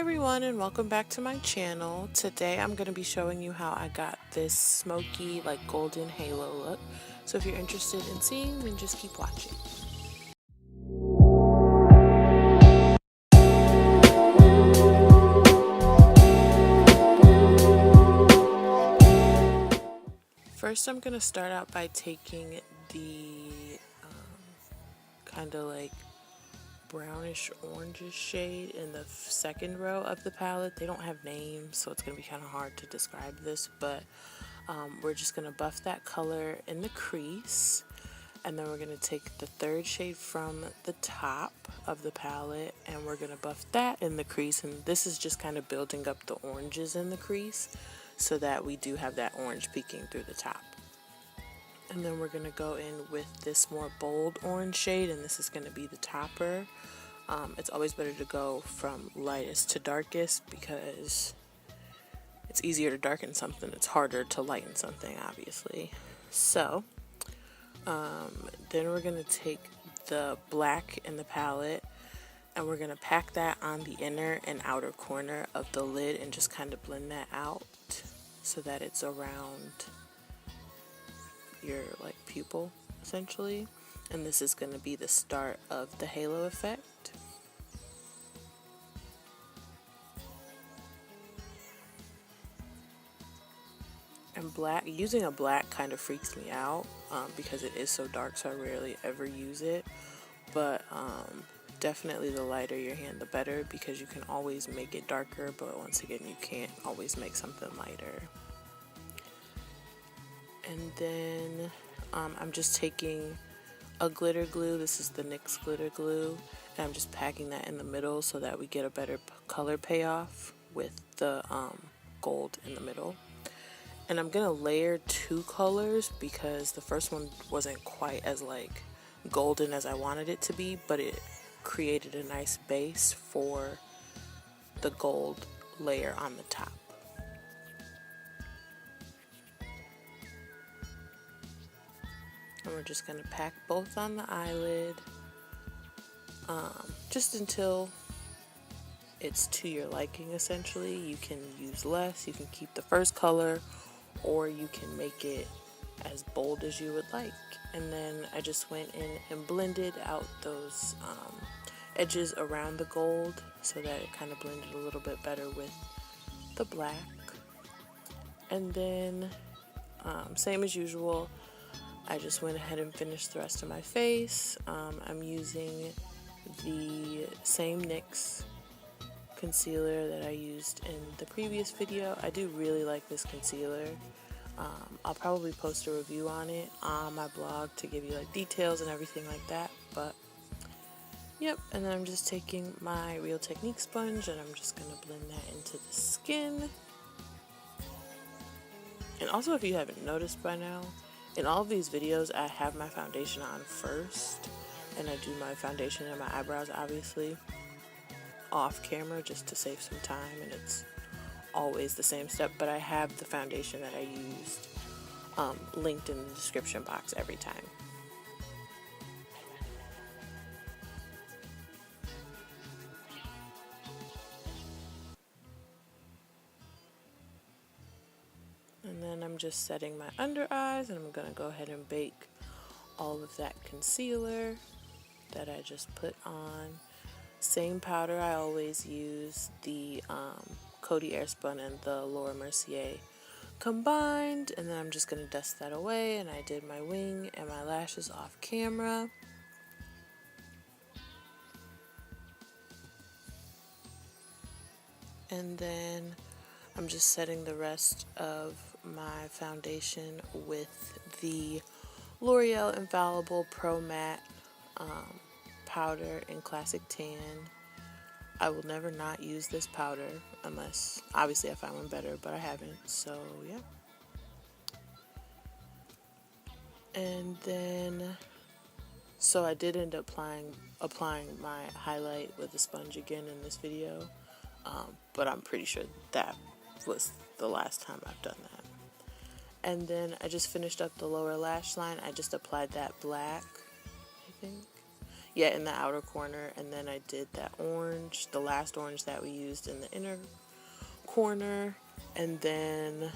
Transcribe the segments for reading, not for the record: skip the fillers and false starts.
everyone, and welcome back to my channel. Today I'm going to be showing you how I got this smoky like golden halo look. So if you're interested in seeing, then just keep watching. First I'm going to start out by taking the kind of like brownish orangish shade in the second row of the palette. They don't have names, so it's going to be kind of hard to describe this, but we're just going to buff that color in the crease, and then we're going to take the third shade from the top of the palette and we're going to buff that in the crease. And this is just kind of building up the oranges in the crease so that we do have that orange peeking through the top. And then we're going to go in with this more bold orange shade, and this is going to be the topper. It's always better to go from lightest to darkest because it's easier to darken something. It's harder to lighten something, obviously. So, then we're going to take the black in the palette and we're going to pack that on the inner and outer corner of the lid and just kind of blend that out so that it's around your like pupil essentially. And this is going to be the start of the halo effect. And black, using a black kind of freaks me out because it is so dark, so I rarely ever use it. But definitely the lighter your hand, the better, because you can always make it darker, but once again, you can't always make something lighter. And then I'm just taking a glitter glue. This is the NYX glitter glue, and I'm just packing that in the middle so that we get a better color payoff with the gold in the middle. And I'm gonna layer two colors because the first one wasn't quite as like golden as I wanted it to be, but it created a nice base for the gold layer on the top. And we're just going to pack both on the eyelid just until it's to your liking essentially. You can use less, you can keep the first color, or you can make it as bold as you would like. And then I just went in and blended out those edges around the gold so that it kind of blended a little bit better with the black. And then same as usual, I just went ahead and finished the rest of my face. I'm using the same NYX concealer that I used in the previous video. I do really like this concealer. I'll probably post a review on it on my blog to give you like details and everything like that. But yep, and then I'm just taking my Real Technique sponge and I'm just going to blend that into the skin. And also, if you haven't noticed by now, in all of these videos, I have my foundation on first, and I do my foundation and my eyebrows, obviously, off camera just to save some time, and it's always the same step, but I have the foundation that I used linked in the description box every time. And then I'm just setting my under eyes, and I'm going to go ahead and bake all of that concealer that I just put on. Same powder I always use, the Coty Airspun and the Laura Mercier combined. And then I'm just going to dust that away, and I did my wing and my lashes off camera. And then I'm just setting the rest of my foundation with the L'Oreal Infallible Pro Matte powder in Classic Tan. I will never not use this powder unless, obviously, I find one better, but I haven't, so yeah. And then, so I did end up applying my highlight with a sponge again in this video, but I'm pretty sure that was the last time I've done that. And then I just finished up the lower lash line. I just applied that black, I think. yet in the outer corner. And then I did that orange, the last orange that we used in the inner corner. And then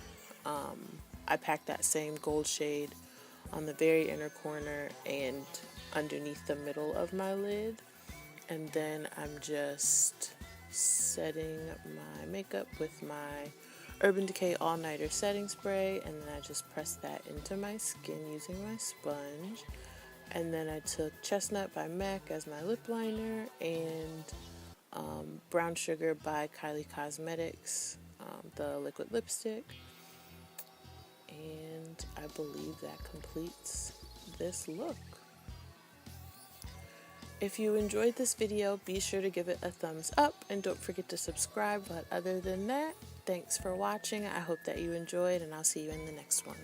I packed that same gold shade on the very inner corner and underneath the middle of my lid. And then I'm just setting my makeup with my Urban Decay All Nighter setting spray, and then I just press that into my skin using my sponge. And then I took Chestnut by MAC as my lip liner, and Brown Sugar by Kylie Cosmetics, the liquid lipstick. And I believe that completes this look. If you enjoyed this video, be sure to give it a thumbs up and don't forget to subscribe. But other than that, thanks for watching. I hope that you enjoyed, and I'll see you in the next one.